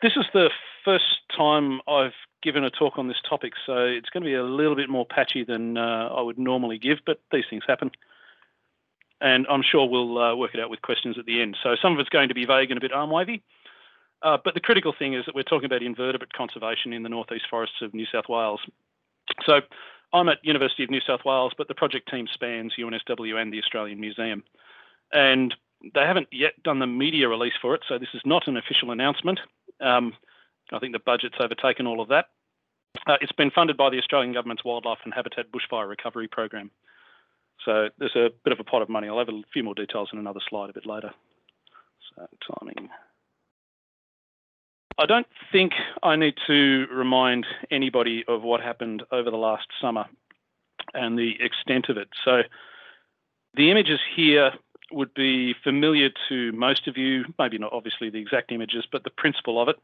This is the first time I've given a talk on this topic, so it's going to be a little bit more patchy than I would normally give, but these things happen. And I'm sure we'll work it out with questions at the end. So some of it's going to be vague and a bit arm-wavy. But the critical thing is that we're talking about invertebrate conservation in the northeast forests of New South Wales. So I'm at University of New South Wales, but the project team spans UNSW and the Australian Museum. And they haven't yet done the media release for it, so this is not an official announcement. I think the budget's overtaken all of that. It's been funded by the Australian Government's Wildlife and Habitat Bushfire Recovery Program. So there's a bit of a pot of money. I'll have a few more details in another slide a bit later. So timing. I don't think I need to remind anybody of what happened over the last summer and the extent of it. So the images here would be familiar to most of you, maybe not obviously the exact images, but the principle of it.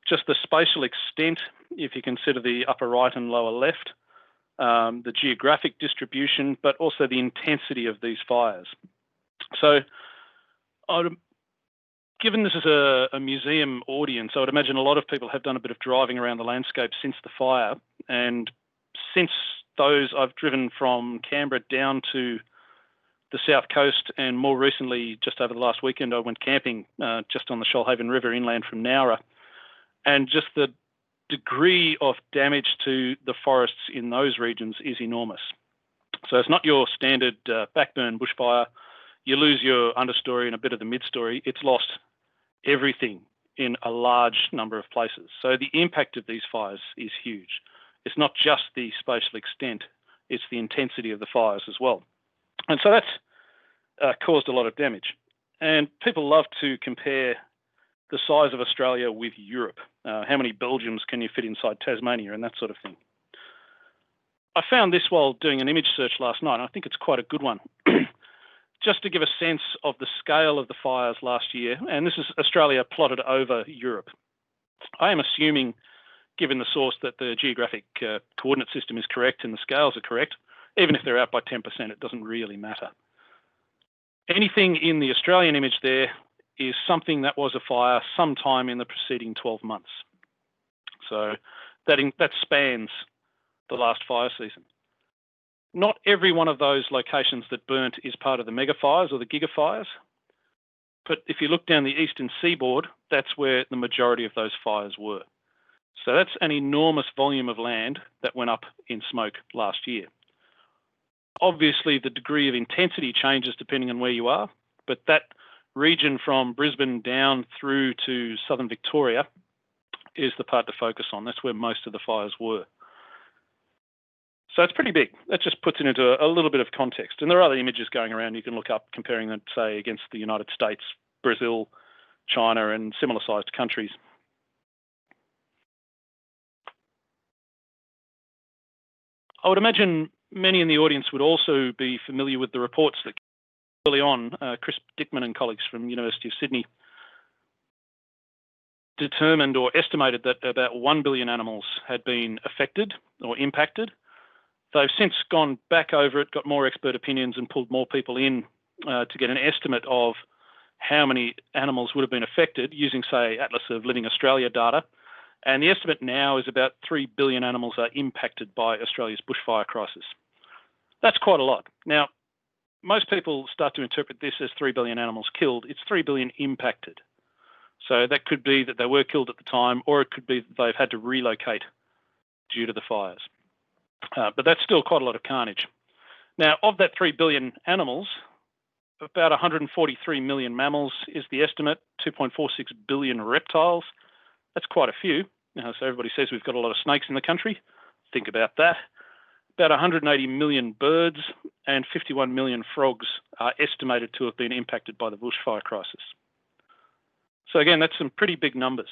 Just the spatial extent, if you consider the upper right and lower left, the geographic distribution, but also the intensity of these fires. So given this is a museum audience, I would imagine a lot of people have done a bit of driving around the landscape since the fire. And since those, I've driven from Canberra down to the south coast, and more recently, just over the last weekend, I went camping just on the Shoalhaven River inland from Nowra. And just the degree of damage to the forests in those regions is enormous. So it's not your standard backburn bushfire. You lose your understory and a bit of the midstory. It's lost everything in a large number of places. So the impact of these fires is huge. It's not just the spatial extent, it's the intensity of the fires as well. And so that's caused a lot of damage. And people love to compare the size of Australia with Europe. How many Belgiums can you fit inside Tasmania and that sort of thing. I found this while doing an image search last night, and I think it's quite a good one. Just to give a sense of the scale of the fires last year, and this is Australia plotted over Europe. I am assuming, given the source, that the geographic coordinate system is correct and the scales are correct. Even if they're out by 10%, it doesn't really matter. Anything in the Australian image there is something that was a fire sometime in the preceding 12 months. So that spans the last fire season. Not every one of those locations that burnt is part of the mega fires or the giga-fires, but if you look down the eastern seaboard, that's where the majority of those fires were. So that's an enormous volume of land that went up in smoke last year. Obviously, the degree of intensity changes depending on where you are, but that region from Brisbane down through to southern Victoria is the part to focus on. That's where most of the fires were. So it's pretty big. That just puts it into a little bit of context. And there are other images going around you can look up comparing them, say, against the United States, Brazil, China, and similar sized countries. I would imagine many in the audience would also be familiar with the reports that early on, Chris Dickman and colleagues from University of Sydney determined or estimated that about 1 billion animals had been affected or impacted. They've since gone back over it, got more expert opinions and pulled more people in to get an estimate of how many animals would have been affected using, say, Atlas of Living Australia data. And the estimate now is about 3 billion animals are impacted by Australia's bushfire crisis. That's quite a lot. Now, most people start to interpret this as 3 billion animals killed. It's 3 billion impacted. So that could be that they were killed at the time, or it could be that they've had to relocate due to the fires. But that's still quite a lot of carnage. Now, of that 3 billion animals, about 143 million mammals is the estimate, 2.46 billion reptiles. That's quite a few. So everybody says we've got a lot of snakes in the country. Think about that. About 180 million birds and 51 million frogs are estimated to have been impacted by the bushfire crisis. So again, that's some pretty big numbers.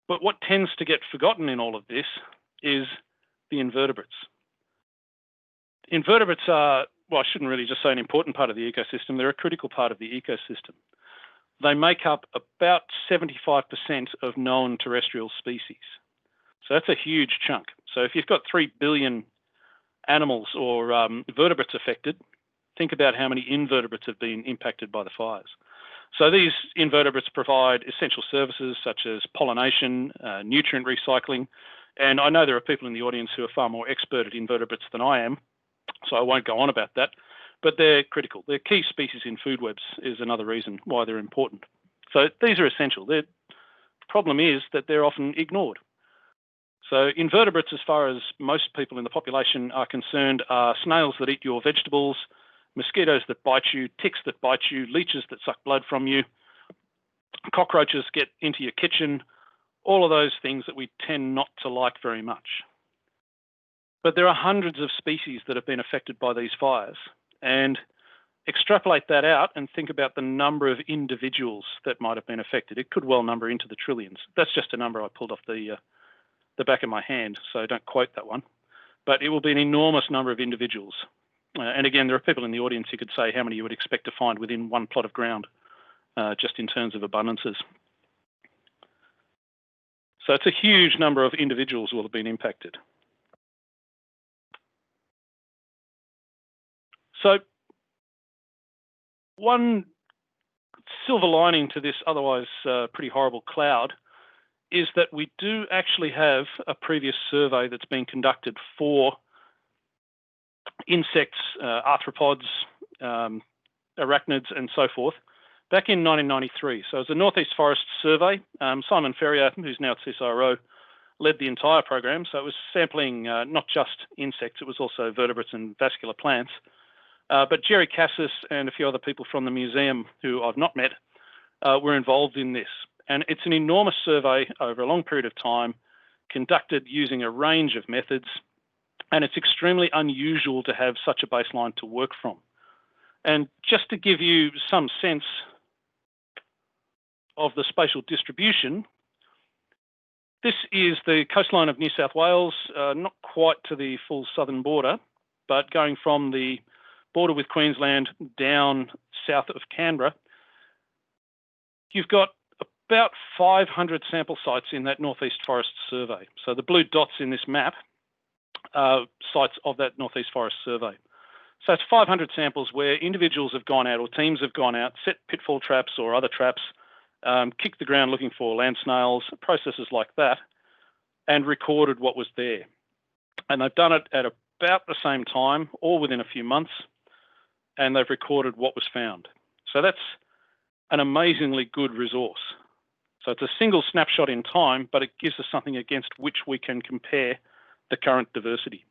But what tends to get forgotten in all of this is the invertebrates. Invertebrates are, well, I shouldn't really just say an important part of the ecosystem, they're a critical part of the ecosystem. They make up about 75% of known terrestrial species. So that's a huge chunk. So if you've got 3 billion animals or vertebrates affected, think about how many invertebrates have been impacted by the fires. So these invertebrates provide essential services such as pollination, nutrient recycling, and I know there are people in the audience who are far more expert at invertebrates than I am, so I won't go on about that, but they're critical. They're key species in food webs is another reason why they're important. So these are essential. The problem is that they're often ignored. So invertebrates, as far as most people in the population are concerned, are snails that eat your vegetables, mosquitoes that bite you, ticks that bite you, leeches that suck blood from you, cockroaches get into your kitchen, all of those things that we tend not to like very much. But there are hundreds of species that have been affected by these fires, and extrapolate that out and think about the number of individuals that might have been affected. It could well number into the trillions. That's just a number I pulled off the back of my hand, so don't quote that one. But it will be an enormous number of individuals. And again, there are people in the audience who could say how many you would expect to find within one plot of ground, just in terms of abundances. So it's a huge number of individuals will have been impacted. So one silver lining to this otherwise pretty horrible cloud is that we do actually have a previous survey that's been conducted for insects, arthropods, arachnids, and so forth, back in 1993. So it was a Northeast Forest survey. Simon Ferrier, who's now at CSIRO, led the entire program. So it was sampling not just insects, it was also vertebrates and vascular plants. But Jerry Cassis and a few other people from the museum who I've not met were involved in this. And it's an enormous survey over a long period of time, conducted using a range of methods, and it's extremely unusual to have such a baseline to work from. And just to give you some sense of the spatial distribution, this is the coastline of New South Wales, not quite to the full southern border, but going from the border with Queensland down south of Canberra. You've got about 500 sample sites in that Northeast Forest survey. So the blue dots in this map are sites of that Northeast Forest survey. So it's 500 samples where individuals have gone out or teams have gone out, set pitfall traps or other traps, kicked the ground looking for land snails, processes like that, and recorded what was there. And they've done it at about the same time, all within a few months, and they've recorded what was found. So that's an amazingly good resource. So it's a single snapshot in time, but it gives us something against which we can compare the current diversity.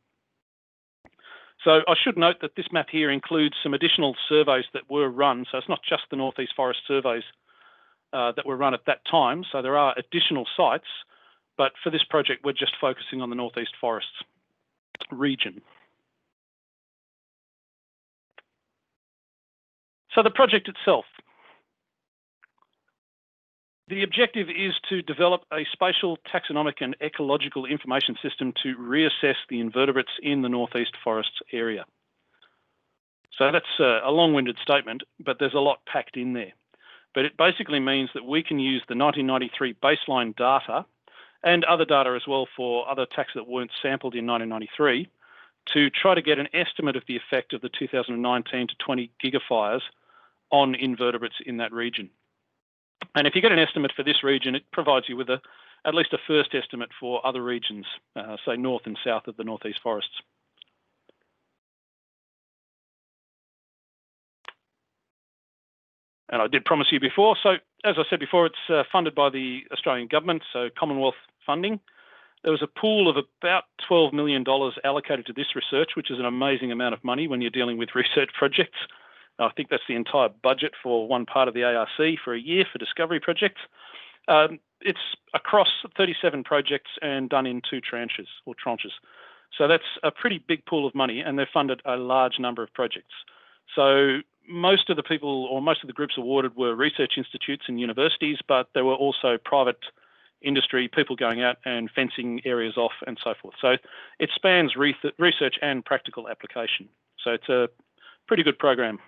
So I should note that this map here includes some additional surveys that were run. So it's not just the Northeast Forest surveys that were run at that time. So there are additional sites, but for this project, we're just focusing on the Northeast Forests region. So the project itself. The objective is to develop a spatial, taxonomic and ecological information system to reassess the invertebrates in the Northeast Forests area. So that's a long-winded statement, but there's a lot packed in there. But it basically means that we can use the 1993 baseline data and other data as well for other taxa that weren't sampled in 1993 to try to get an estimate of the effect of the 2019 to 20 gigafires on invertebrates in that region. And if you get an estimate for this region, it provides you with at least a first estimate for other regions, say north and south of the Northeast Forests. And I did promise you before, so as I said before, it's funded by the Australian government, so Commonwealth funding. There was a pool of about $12 million allocated to this research, which is an amazing amount of money when you're dealing with research projects. I think that's the entire budget for one part of the ARC for a year for discovery projects. It's across 37 projects and done in 2 tranches or tranches. So that's a pretty big pool of money, and they've funded a large number of projects. So most of the people or most of the groups awarded were research institutes and universities, but there were also private industry, people going out and fencing areas off and so forth. So it spans research and practical application. So it's a pretty good program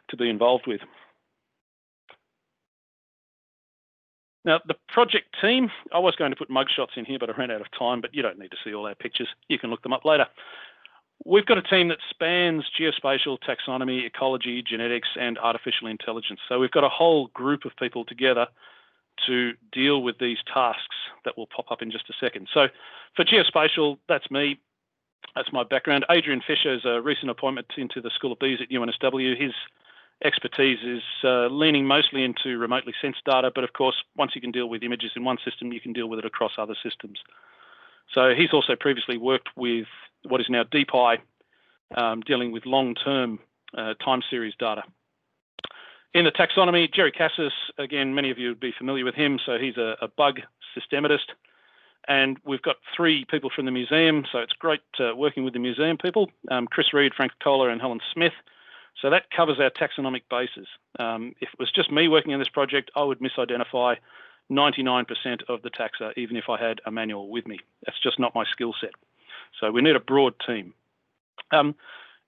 to be involved with. Now, the project team, I was going to put mugshots in here, but I ran out of time, but you don't need to see all our pictures. You can look them up later. We've got a team that spans geospatial, taxonomy, ecology, genetics, and artificial intelligence. So we've got a whole group of people together to deal with these tasks that will pop up in just a second. So for geospatial, that's me. That's my background. Adrian Fisher is a recent appointment into the School of Bees at UNSW. His expertise is leaning mostly into remotely sensed data, but of course, once you can deal with images in one system, you can deal with it across other systems. So he's also previously worked with what is now DeepEye, dealing with long-term time series data. In the taxonomy, Jerry Cassis, again, many of you would be familiar with him, so he's a bug systematist. And we've got 3 people from the museum, so it's great working with the museum people, Chris Reed, Frank Kohler, and Helen Smith. So that covers our taxonomic bases. If it was just me working on this project, I would misidentify 99% of the taxa, even if I had a manual with me. That's just not my skill set. So we need a broad team.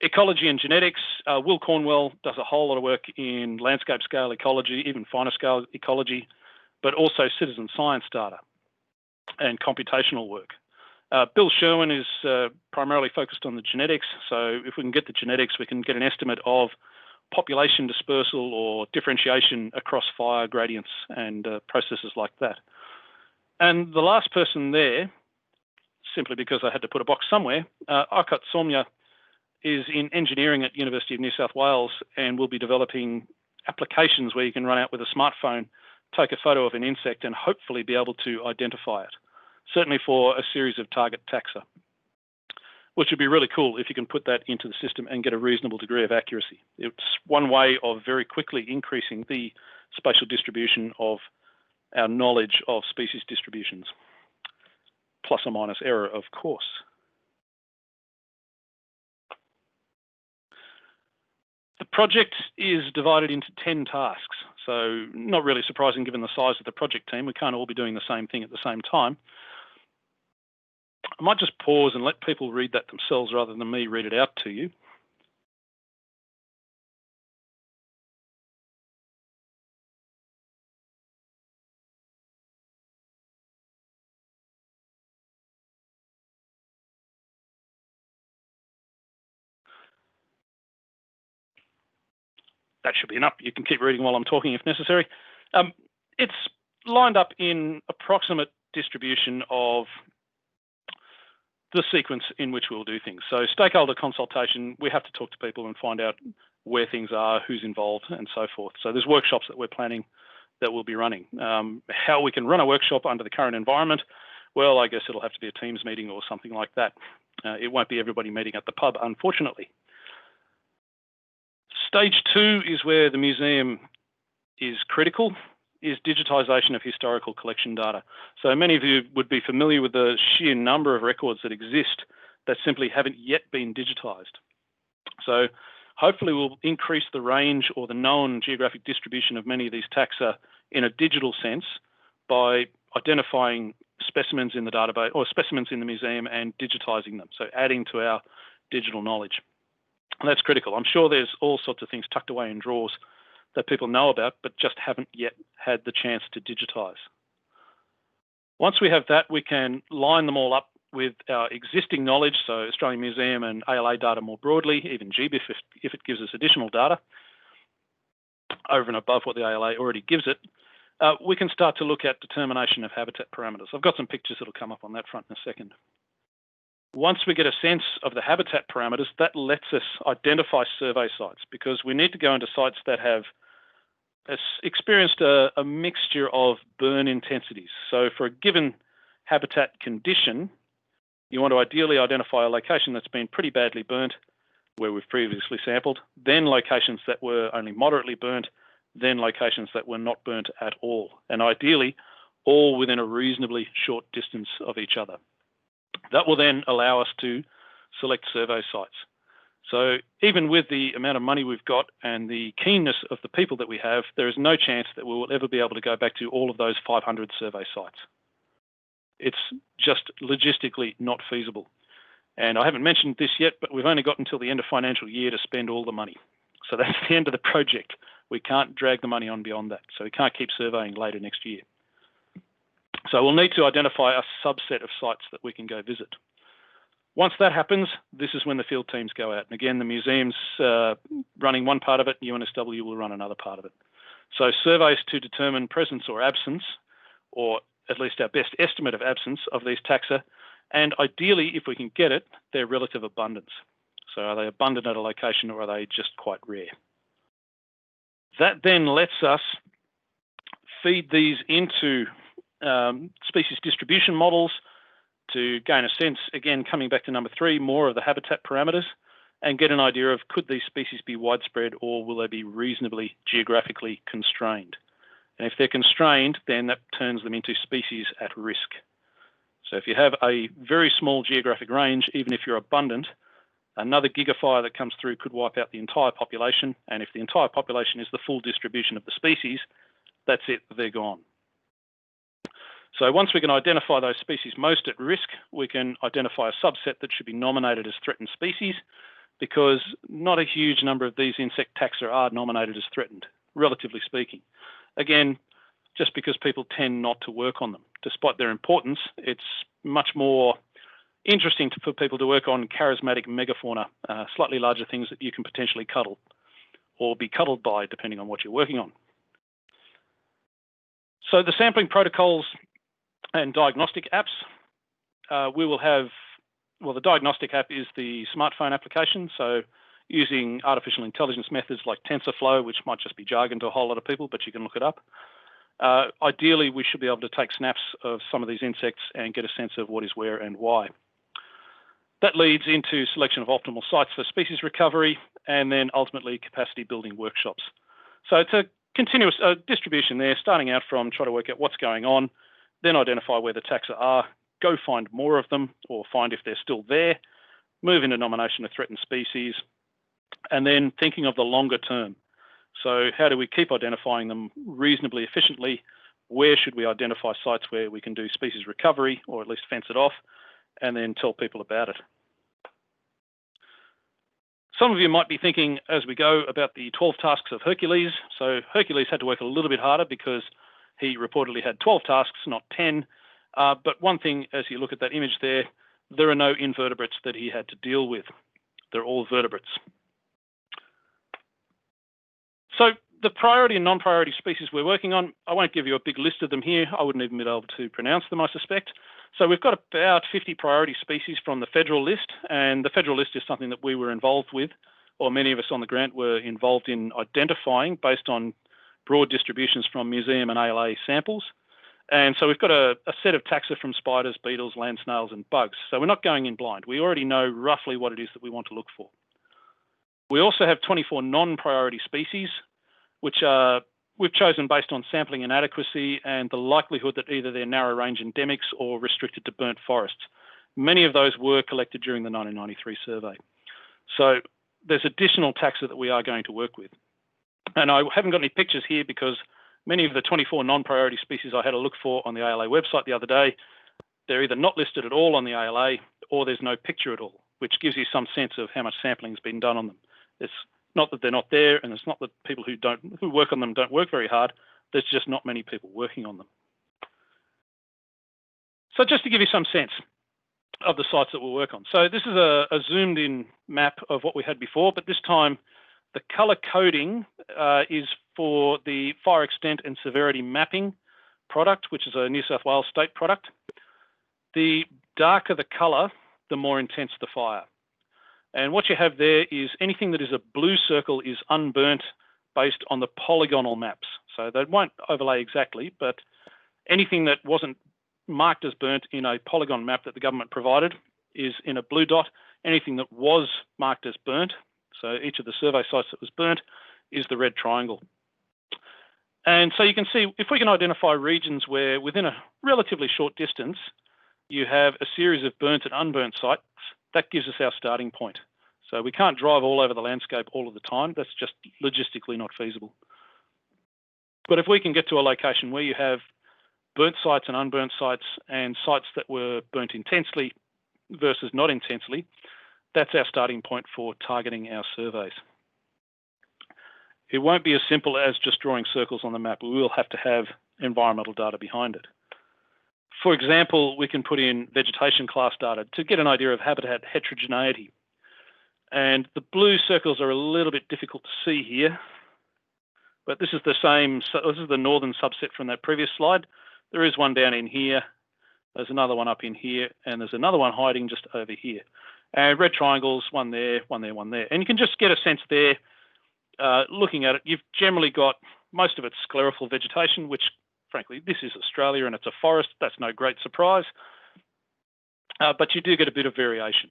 Ecology and genetics, Will Cornwell does a whole lot of work in landscape scale ecology, even finer scale ecology, but also citizen science data and computational work. Bill Sherwin is primarily focused on the genetics. So if we can get the genetics, we can get an estimate of population dispersal or differentiation across fire gradients and processes like that. And the last person there, simply because I had to put a box somewhere, Arcot Somya is in engineering at University of New South Wales and will be developing applications where you can run out with a smartphone, take a photo of an insect and hopefully be able to identify it, certainly for a series of target taxa, which would be really cool if you can put that into the system and get a reasonable degree of accuracy. It's one way of very quickly increasing the spatial distribution of our knowledge of species distributions, plus or minus error, of course. The project is divided into 10 tasks, so not really surprising given the size of the project team. We can't all be doing the same thing at the same time. I might just pause and let people read that themselves rather than me read it out to you. That should be enough. You can keep reading while I'm talking if necessary. It's lined up in approximate distribution of the sequence in which we'll do things. So stakeholder consultation, we have to talk to people and find out where things are, who's involved, and so forth. So there's workshops that we're planning that we'll be running. How we can run a workshop under the current environment, well, I guess it'll have to be a Teams meeting or something like that. It won't be everybody meeting at the pub, unfortunately. Stage 2 is where the museum is critical, is digitisation of historical collection data. So many of you would be familiar with the sheer number of records that exist that simply haven't yet been digitised. So hopefully we'll increase the range or the known geographic distribution of many of these taxa in a digital sense by identifying specimens in the database or specimens in the museum and digitising them, so adding to our digital knowledge. And that's critical. I'm sure there's all sorts of things tucked away in drawers that people know about, but just haven't yet had the chance to digitise. Once we have that, we can line them all up with our existing knowledge, so Australian Museum and ALA data more broadly, even GBIF if it gives us additional data over and above what the ALA already gives it. We can start to look at determination of habitat parameters. I've got some pictures that'll come up on that front in a second. Once we get a sense of the habitat parameters, that lets us identify survey sites, because we need to go into sites that have experienced a mixture of burn intensities. So for a given habitat condition, you want to ideally identify a location that's been pretty badly burnt, where we've previously sampled, then locations that were only moderately burnt, then locations that were not burnt at all, and ideally all within a reasonably short distance of each other. That will then allow us to select survey sites. So even with the amount of money we've got and the keenness of the people that we have, there is no chance that we will ever be able to go back to all of those 500 survey sites. It's just logistically not feasible. And I haven't mentioned this yet, but we've only got until the end of financial year to spend all the money. So that's the end of the project. We can't drag the money on beyond that. So we can't keep surveying later next year. So we'll need to identify a subset of sites that we can go visit. Once that happens, this is when the field teams go out. And again, the museum's running one part of it, UNSW will run another part of it. So surveys to determine presence or absence, or at least our best estimate of absence of these taxa, and ideally, if we can get it, their relative abundance. So are they abundant at a location or are they just quite rare? That then lets us feed these into species distribution models to gain a sense, again, coming back to number 3, more of the habitat parameters, and get an idea of could these species be widespread or will they be reasonably geographically constrained? And if they're constrained, then that turns them into species at risk. So if you have a very small geographic range, even if you're abundant, another gigafire that comes through could wipe out the entire population. And if the entire population is the full distribution of the species, that's it, they're gone. So once we can identify those species most at risk, we can identify a subset that should be nominated as threatened species, because not a huge number of these insect taxa are nominated as threatened, relatively speaking. Again, just because people tend not to work on them. Despite their importance, it's much more interesting for people to work on charismatic megafauna, slightly larger things that you can potentially cuddle or be cuddled by, depending on what you're working on. So the sampling protocols and diagnostic apps, we will have, well, the diagnostic app is the smartphone application. So using artificial intelligence methods like TensorFlow, which might just be jargon to a whole lot of people, but you can look it up. Ideally, we should be able to take snaps of some of these insects and get a sense of what is where and why. That leads into selection of optimal sites for species recovery, and then ultimately capacity building workshops. So it's a continuous distribution there, starting out from try to work out what's going on, then identify where the taxa are, go find more of them or find if they're still there, move into nomination of threatened species, and then thinking of the longer term. So how do we keep identifying them reasonably efficiently? Where should we identify sites where we can do species recovery or at least fence it off, and then tell people about it? Some of you might be thinking as we go about the 12 tasks of Hercules. So Hercules had to work a little bit harder because he reportedly had 12 tasks, not 10. But one thing, as you look at that image there are no invertebrates that he had to deal with. They're all vertebrates. So the priority and non-priority species we're working on, I won't give you a big list of them here. I wouldn't even be able to pronounce them, I suspect. So we've got about 50 priority species from the federal list, and the federal list is something that we were involved with, or many of us on the grant were involved in identifying based on broad distributions from museum and ALA samples. And so we've got a set of taxa from spiders, beetles, land snails, and bugs. So we're not going in blind. We already know roughly what it is that we want to look for. We also have 24 non-priority species, which we've chosen based on sampling inadequacy and the likelihood that either they're narrow range endemics or restricted to burnt forests. Many of those were collected during the 1993 survey. So there's additional taxa that we are going to work with. And I haven't got any pictures here because many of the 24 non-priority species I had a look for on the ALA website the other day, they're either not listed at all on the ALA or there's no picture at all, which gives you some sense of how much sampling has been done on them. It's not that they're not there, and it's not that people who work on them don't work very hard. There's just not many people working on them. So just to give you some sense of the sites that we'll work on. So this is a zoomed in map of what we had before, but this time the color coding is for the fire extent and severity mapping product, which is a New South Wales state product. The darker the color, the more intense the fire. And what you have there is anything that is a blue circle is unburnt based on the polygonal maps. So they won't overlay exactly, but anything that wasn't marked as burnt in a polygon map that the government provided is in a blue dot. Anything that was marked as burnt, so each of the survey sites that was burnt, is the red triangle. And so you can see if we can identify regions where within a relatively short distance you have a series of burnt and unburnt sites, that gives us our starting point. So we can't drive all over the landscape all of the time. That's just logistically not feasible. But if we can get to a location where you have burnt sites and unburnt sites and sites that were burnt intensely versus not intensely, that's our starting point for targeting our surveys. It won't be as simple as just drawing circles on the map. We will have to have environmental data behind it. For example, we can put in vegetation class data to get an idea of habitat heterogeneity. And the blue circles are a little bit difficult to see here, but this is the same. So this is the northern subset from that previous slide. There is one down in here. There's another one up in here, and there's another one hiding just over here. And red triangles, one there, one there, one there. And you can just get a sense there, looking at it, you've generally got most of it's sclerophyll vegetation, which frankly, this is Australia and it's a forest. That's no great surprise, but you do get a bit of variation.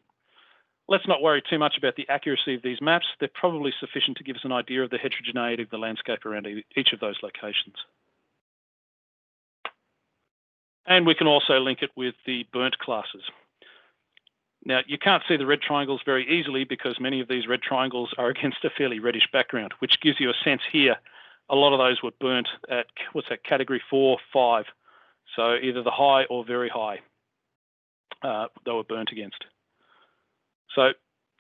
Let's not worry too much about the accuracy of these maps. They're probably sufficient to give us an idea of the heterogeneity of the landscape around each of those locations. And we can also link it with the burnt classes. Now, you can't see the red triangles very easily because many of these red triangles are against a fairly reddish background, which gives you a sense here. A lot of those were burnt at, what's that, category 4, 5. So either the high or very high they were burnt against. So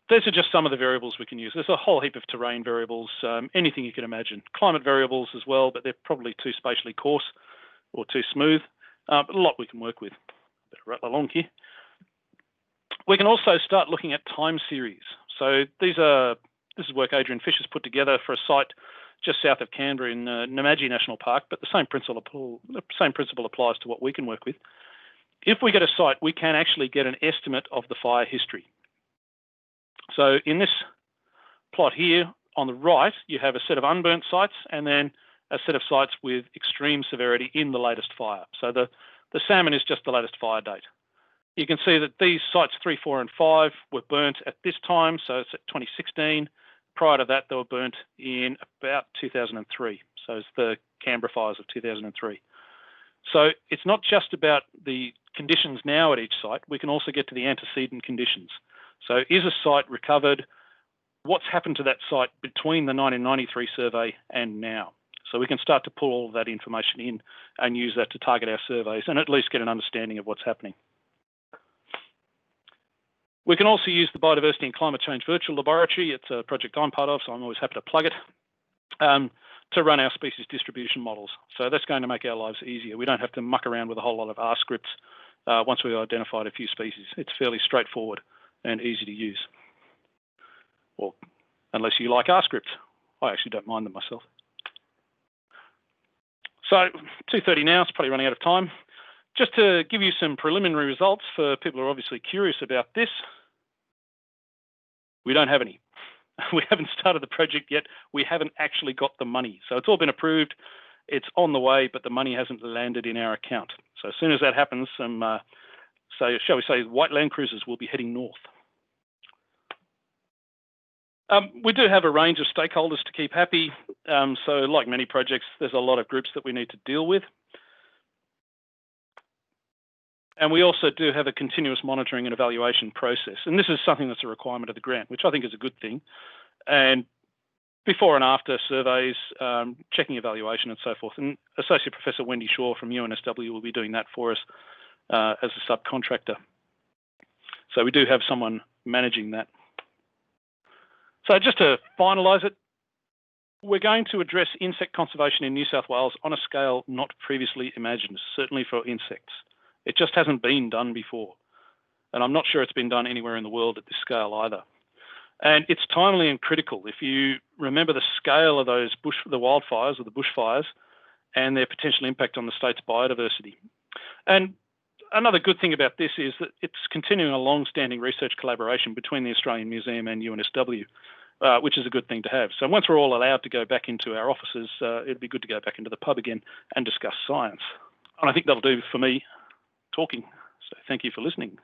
these are just some of the variables we can use. There's a whole heap of terrain variables, anything you can imagine. Climate variables as well, but they're probably too spatially coarse or too smooth. But a lot we can work with. Better rattle along here. We can also start looking at time series. So this is work Adrian Fisher's put together for a site just south of Canberra in Namadgi National Park, but the same principle applies to what we can work with. If we get a site, we can actually get an estimate of the fire history. So in this plot here, on the right, you have a set of unburnt sites and then a set of sites with extreme severity in the latest fire. So the salmon is just the latest fire date. You can see that these sites 3, 4, and 5 were burnt at this time, so it's at 2016. Prior to that, they were burnt in about 2003. So it's the Canberra fires of 2003. So it's not just about the conditions now at each site. We can also get to the antecedent conditions. So is a site recovered? What's happened to that site between the 1993 survey and now? So we can start to pull all of that information in and use that to target our surveys and at least get an understanding of what's happening. We can also use the Biodiversity and Climate Change Virtual Laboratory. It's a project I'm part of, so I'm always happy to plug it, to run our species distribution models. So that's going to make our lives easier. We don't have to muck around with a whole lot of R scripts once we've identified a few species. It's fairly straightforward and easy to use. Well, unless you like R scripts. I actually don't mind them myself. So 2:30 now, it's probably running out of time. Just to give you some preliminary results for people who are obviously curious about this, we don't have any. We haven't started the project yet. We haven't actually got the money. So it's all been approved. It's on the way, but the money hasn't landed in our account. So as soon as that happens, some, shall we say, white land cruisers will be heading north. We do have a range of stakeholders to keep happy. So like many projects, there's a lot of groups that we need to deal with. And we also do have a continuous monitoring and evaluation process. And this is something that's a requirement of the grant, which I think is a good thing. And before and after surveys, checking evaluation and so forth. And Associate Professor Wendy Shaw from UNSW will be doing that for us as a subcontractor. So we do have someone managing that. So just to finalise it, we're going to address insect conservation in New South Wales on a scale not previously imagined, certainly for insects. It just hasn't been done before. And I'm not sure it's been done anywhere in the world at this scale either. And it's timely and critical. If you remember the scale of those the wildfires or the bushfires and their potential impact on the state's biodiversity. And another good thing about this is that it's continuing a long-standing research collaboration between the Australian Museum and UNSW, which is a good thing to have. So once we're all allowed to go back into our offices, it'd be good to go back into the pub again and discuss science. And I think that'll do for me talking. So thank you for listening.